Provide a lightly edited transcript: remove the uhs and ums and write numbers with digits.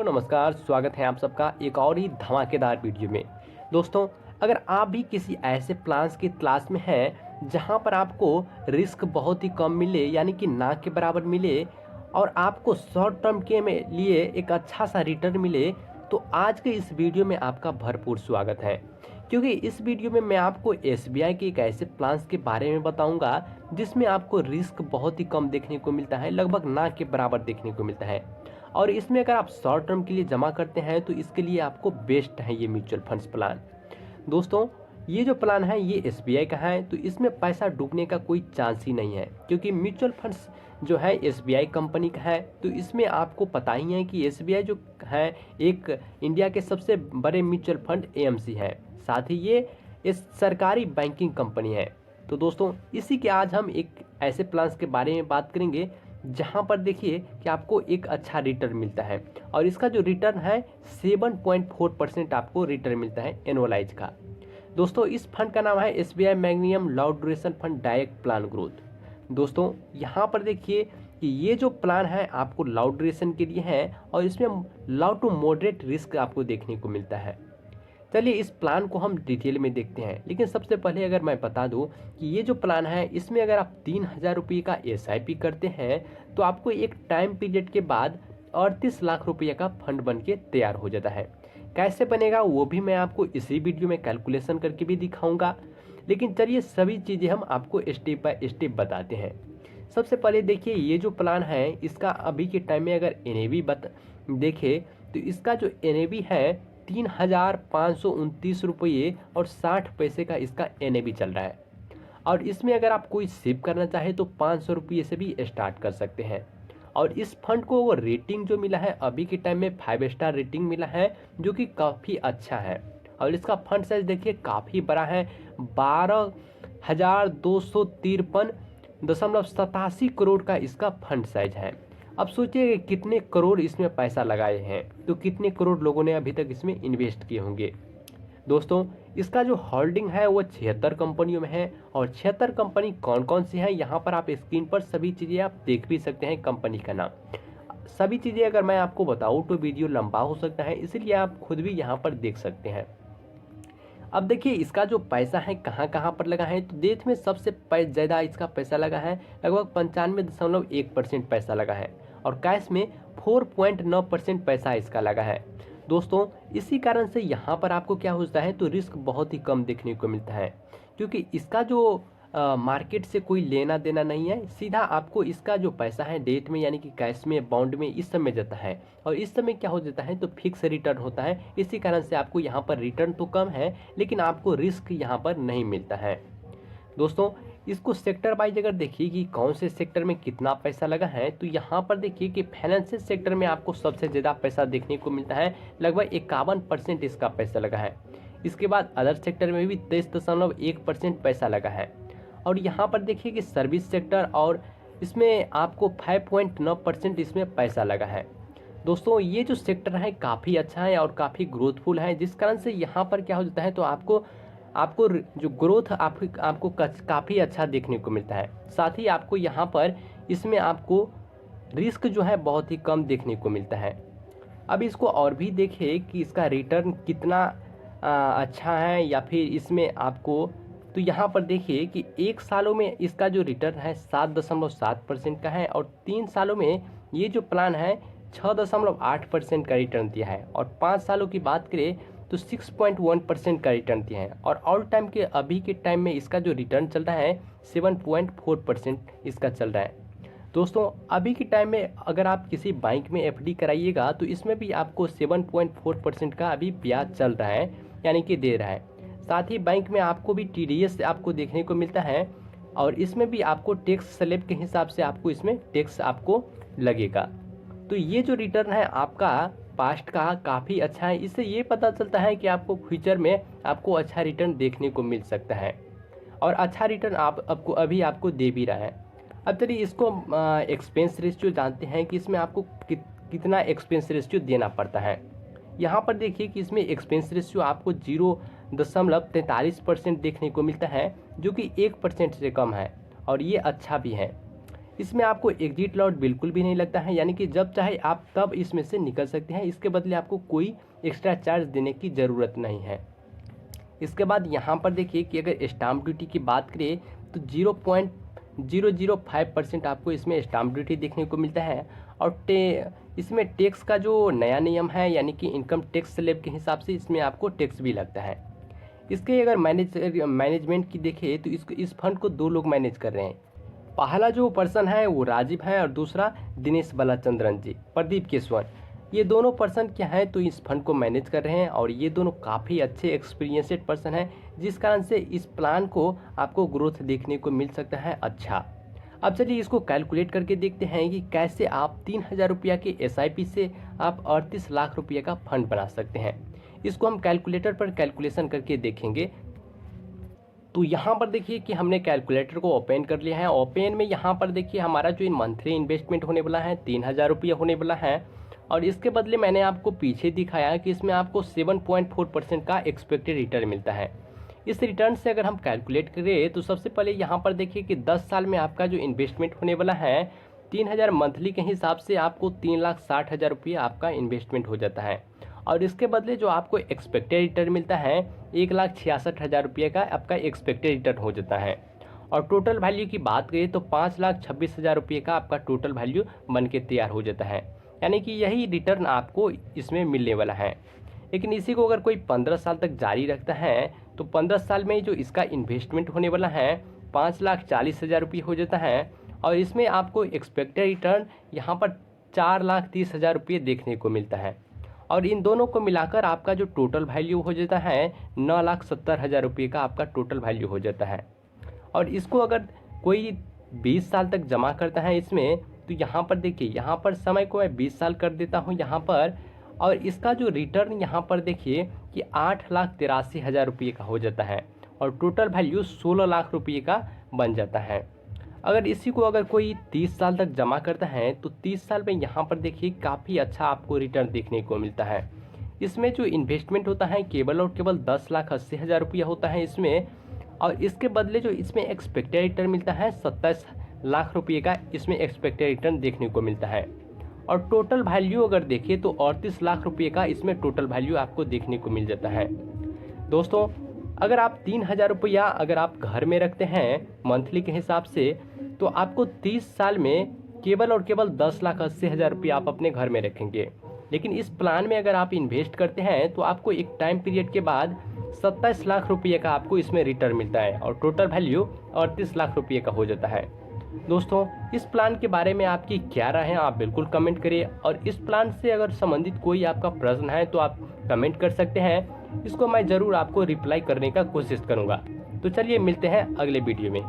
नमस्कार, स्वागत है आप सबका एक और ही धमाकेदार वीडियो में। दोस्तों, अगर आप भी किसी ऐसे प्लान्स की तलाश में हैं जहां पर आपको रिस्क बहुत ही कम मिले, यानी कि ना के बराबर मिले, और आपको शॉर्ट टर्म के में लिए एक अच्छा सा रिटर्न मिले, तो आज के इस वीडियो में आपका भरपूर स्वागत है। क्योंकि इस वीडियो में मैं आपको एसबीआई के एक ऐसे प्लान्स के बारे में बताऊंगा जिसमें आपको रिस्क बहुत ही कम देखने को मिलता है, लगभग ना के बराबर देखने को मिलता है। और इसमें अगर आप शॉर्ट टर्म के लिए जमा करते हैं तो इसके लिए आपको बेस्ट है ये म्यूचुअल फंड्स प्लान। दोस्तों, ये जो प्लान है ये एसबीआई का है, तो इसमें पैसा डूबने का कोई चांस ही नहीं है, क्योंकि म्यूचुअल फंड्स जो है एसबीआई कंपनी का है। तो इसमें आपको पता ही है कि एसबीआई जो है एक इंडिया के सबसे बड़े म्यूचुअल फंड एएमसी है, साथ ही ये इस सरकारी बैंकिंग कंपनी है। तो दोस्तों, इसी के आज हम एक ऐसे प्लान्स के बारे में बात करेंगे जहां पर देखिए कि आपको एक अच्छा रिटर्न मिलता है, और इसका जो रिटर्न है 7.4% आपको रिटर्न मिलता है एनुअलाइज का। दोस्तों, इस फंड का नाम है SBI Magnum long duration fund direct plan growth. दोस्तों, यहाँ पर देखिए कि ये जो प्लान है आपको लॉन्ग ड्यूरेशन के लिए है, और इसमें लॉ टू मॉडरेट रिस्क आपको देखने को मिलता है। चलिए इस प्लान को हम डिटेल में देखते हैं, लेकिन सबसे पहले अगर मैं बता दूं कि ये जो प्लान है इसमें अगर आप 3,000 रुपये का एसआईपी करते हैं तो आपको एक टाइम पीरियड के बाद 38 लाख रुपये का फंड बन के तैयार हो जाता है। कैसे बनेगा वो भी मैं आपको इसी वीडियो में कैलकुलेशन करके भी दिखाऊंगा, लेकिन चलिए सभी चीज़ें हम आपको स्टेप बाय स्टेप बताते हैं। सबसे पहले देखिए, ये जो प्लान है इसका अभी के टाइम में अगर एनएवी देखें तो इसका जो एनएवी है 3,529 रुपये और 60 पैसे का इसका एनएवी चल रहा है। और इसमें अगर आप कोई सेव करना चाहे तो 500 रुपये से भी स्टार्ट कर सकते हैं। और इस फंड को वो रेटिंग जो मिला है अभी के टाइम में 5 स्टार रेटिंग मिला है, जो कि काफ़ी अच्छा है। और इसका फंड साइज देखिए काफ़ी बड़ा है, 12,253.87 करोड़ का इसका फंड साइज है। अब सोचिए कितने करोड़ इसमें पैसा लगाए हैं, तो कितने करोड़ लोगों ने अभी तक इसमें इन्वेस्ट किए होंगे। दोस्तों, इसका जो होल्डिंग है वो 76 कंपनियों में है, और 76 कंपनी कौन कौन सी है यहाँ पर आप स्क्रीन पर सभी चीज़ें आप देख भी सकते हैं। कंपनी का नाम, सभी चीज़ें अगर मैं आपको बताऊँ तो वीडियो लंबा हो सकता है, इसलिए आप खुद भी यहाँ पर देख सकते हैं। अब देखिए इसका जो पैसा है कहाँ कहाँ पर लगा है, तो देश में सबसे ज़्यादा इसका पैसा लगा है, लगभग 95.1% पैसा लगा है, और कैश में 4.9% पैसा इसका लगा है। दोस्तों, इसी कारण से यहाँ पर आपको क्या होता है, तो रिस्क बहुत ही कम देखने को मिलता है, क्योंकि इसका जो मार्केट से कोई लेना देना नहीं है। सीधा आपको इसका जो पैसा है डेट में यानी कि कैश में, बॉन्ड में इस समय जाता है, और इस समय क्या हो जाता है, तो फिक्स रिटर्न होता है। इसी कारण से आपको यहाँ पर रिटर्न तो कम है, लेकिन आपको रिस्क यहाँ पर नहीं मिलता है। दोस्तों, इसको सेक्टर वाइज अगर देखिए कि कौन से सेक्टर में कितना पैसा लगा है, तो यहाँ पर देखिए कि फाइनेंशियल सेक्टर में आपको सबसे ज़्यादा पैसा देखने को मिलता है, लगभग 51% इसका पैसा लगा है। इसके बाद अदर सेक्टर में भी 23.1% पैसा लगा है, और यहाँ पर देखिए कि सर्विस सेक्टर, और इसमें आपको 5.9% इसमें पैसा लगा है। दोस्तों, ये जो सेक्टर है काफ़ी अच्छा है और काफ़ी ग्रोथफुल है, जिस कारण से यहाँ पर क्या हो जाता है, तो आपको जो ग्रोथ आपको काफ़ी अच्छा देखने को मिलता है। साथ ही आपको यहाँ पर इसमें आपको रिस्क जो है बहुत ही कम देखने को मिलता है। अब इसको और भी देखिए कि इसका रिटर्न कितना अच्छा है, या फिर इसमें आपको, तो यहाँ पर देखिए कि 1 सालों में इसका जो रिटर्न है 7.7% का है, और 3 सालों में ये जो प्लान है 6.8% का रिटर्न दिया है, और 5 सालों की बात करें तो 6.1% का रिटर्न दिया है, और ऑल टाइम के अभी के टाइम में इसका जो रिटर्न चल रहा है 7.4% इसका चल रहा है। दोस्तों, अभी के टाइम में अगर आप किसी बैंक में एफडी कराइएगा तो इसमें भी आपको 7.4% का अभी ब्याज चल रहा है, यानी कि दे रहा है। साथ ही बैंक में आपको भी टीडीएस आपको देखने को मिलता है, और इसमें भी आपको टैक्स स्लैब के हिसाब से आपको इसमें टैक्स आपको लगेगा। तो ये जो रिटर्न है आपका पास्ट का काफ़ी अच्छा है। इससे ये पता चलता है कि आपको फ्यूचर में आपको अच्छा रिटर्न देखने को मिल सकता है, और अच्छा रिटर्न अभी आपको दे भी रहा है। अब चलिए इसको एक्सपेंस रेशियो जानते हैं कि इसमें आपको कितना एक्सपेंस रेशियो देना पड़ता है। यहाँ पर देखिए कि इसमें एक्सपेंस रेशियो आपको 0.43% देखने को मिलता है, जो कि 1% से कम है, और ये अच्छा भी है। इसमें आपको एग्जिट लॉट बिल्कुल भी नहीं लगता है, यानी कि जब चाहे आप तब इसमें से निकल सकते हैं। इसके बदले आपको कोई एक्स्ट्रा चार्ज देने की ज़रूरत नहीं है। इसके बाद यहाँ पर देखिए कि अगर स्टाम्प ड्यूटी की बात करें तो 0.005% आपको इसमें स्टाम्प ड्यूटी देखने को मिलता है। और इसमें टैक्स का जो नया नियम है, यानी कि इनकम टैक्स स्लैब के हिसाब से इसमें आपको टैक्स भी लगता है। इसके अगर मैनेजमेंट की देखें तो इस फंड को 2 लोग मैनेज कर रहे हैं। पहला जो पर्सन है वो राजीव है और दूसरा दिनेश बालाचंद्रन जी, प्रदीप केसवन। ये दोनों पर्सन क्या हैं तो इस फंड को मैनेज कर रहे हैं और ये दोनों काफ़ी अच्छे एक्सपीरियंसड पर्सन हैं, जिस कारण से इस प्लान को आपको ग्रोथ देखने को मिल सकता है अच्छा। अब चलिए इसको कैलकुलेट करके देखते हैं कि कैसे आप 3000 रुपया के SIP से आप 38 लाख रुपये का फंड बना सकते हैं। इसको हम कैलकुलेटर पर कैलकुलेशन करके देखेंगे। तो यहाँ पर देखिए कि हमने कैलकुलेटर को ओपन कर लिया है। ओपन में यहाँ पर देखिए हमारा जो मंथली इन्वेस्टमेंट होने वाला है 3000 रुपया होने वाला है। और इसके बदले मैंने आपको पीछे दिखाया कि इसमें आपको 7.4% का एक्सपेक्टेड रिटर्न मिलता है। इस रिटर्न से अगर हम कैलकुलेट करें तो सबसे पहले यहाँ पर देखिए कि 10 साल में आपका जो इन्वेस्टमेंट होने वाला है 3000 मंथली के हिसाब से आपको 3,60,000 रुपये आपका इन्वेस्टमेंट हो जाता है। और इसके बदले जो आपको एक्सपेक्टेड रिटर्न मिलता है 1,66,000 रुपये का आपका एक्सपेक्टेड रिटर्न हो जाता है। और टोटल वैल्यू की बात करें तो 5,26,000 रुपये का आपका टोटल वैल्यू बन के तैयार हो जाता है, यानी कि यही रिटर्न आपको इसमें मिलने वाला है। लेकिन इसी को अगर कोई 15 साल तक जारी रखता है तो 15 साल में जो इसका इन्वेस्टमेंट होने वाला है 5,40,000 रुपये हो जाता है। और इसमें आपको एक्सपेक्टेड रिटर्न यहाँ पर 4,30,000 रुपये देखने को मिलता है। और इन दोनों को मिलाकर आपका जो टोटल वैल्यू हो जाता है 9,70,000 रुपये का आपका टोटल वैल्यू हो जाता है। और इसको अगर कोई 20 साल तक जमा करता है इसमें तो यहाँ पर देखिए, यहाँ पर समय को मैं 20 साल कर देता हूँ यहाँ पर। और इसका जो रिटर्न यहाँ पर देखिए कि 8,83,000 रुपये का हो जाता है और टोटल वैल्यू 16 लाख रुपये का बन जाता है। अगर इसी को अगर कोई 30 साल तक जमा करता है तो 30 साल में यहाँ पर देखिए काफ़ी अच्छा आपको रिटर्न देखने को मिलता है। इसमें जो इन्वेस्टमेंट होता है केवल और केवल 10,80,000 रुपया होता है इसमें। और इसके बदले जो इसमें एक्सपेक्टेड रिटर्न मिलता है 27 लाख रुपये का इसमें एक्सपेक्टेड रिटर्न देखने को मिलता है। और टोटल वैल्यू अगर देखिए तो 38 लाख रुपये का इसमें टोटल वैल्यू आपको देखने को मिल जाता है। दोस्तों, अगर आप 3,000 रुपया अगर आप घर में रखते हैं मंथली के हिसाब से तो आपको 30 साल में केवल और केवल 10,80,000 रुपया आप अपने घर में रखेंगे। लेकिन इस प्लान में अगर आप इन्वेस्ट करते हैं तो आपको एक टाइम पीरियड के बाद 27 लाख रुपये का आपको इसमें रिटर्न मिलता है और टोटल वैल्यू 38 लाख रुपये का हो जाता है। दोस्तों, इस प्लान के बारे में आपकी क्या राय है आप बिल्कुल कमेंट करिए। और इस प्लान से अगर संबंधित कोई आपका प्रश्न है तो आप कमेंट कर सकते हैं, इसको मैं ज़रूर आपको रिप्लाई करने का कोशिश करूँगा। तो चलिए मिलते हैं अगले वीडियो में।